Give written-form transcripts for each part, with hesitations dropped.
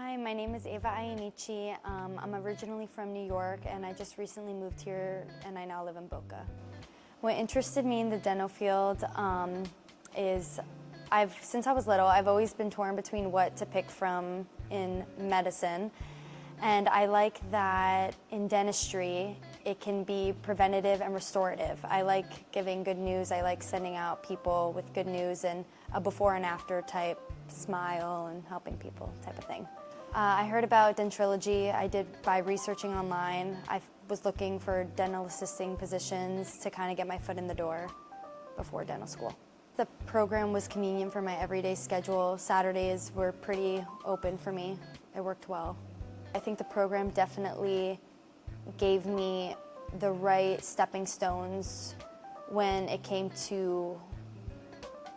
Hi, my name is Ava Ayanichi. I'm originally from New York and I just recently moved here and I now live in Boca. What interested me in the dental field is since I was little, I've always been torn between what to pick from in medicine. And I like that in dentistry, it can be preventative and restorative. I like giving good news. I like sending out people with good news and a before and after type smile and helping people type of thing. I heard about Dentrilogy. I did by researching online. I was looking for dental assisting positions to kind of get my foot in the door before dental school. The program was convenient for my everyday schedule. Saturdays were pretty open for me. It worked well. I think the program definitely gave me the right stepping stones when it came to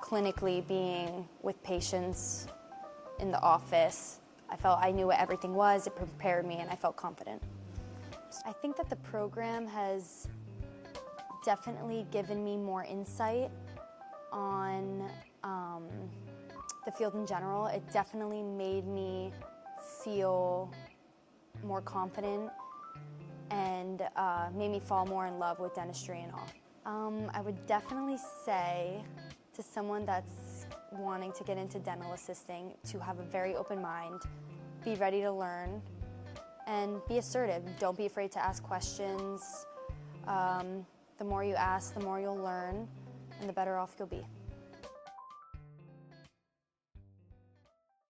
clinically being with patients in the office. I felt I knew what everything was, it prepared me, and I felt confident. I think that the program has definitely given me more insight on the field in general. It definitely made me feel more confident and made me fall more in love with dentistry and all. I would definitely say to someone that's wanting to get into dental assisting to have a very open mind, be ready to learn, and be assertive. Don't be afraid to ask questions. The more you ask, the more you'll learn, and the better off you'll be.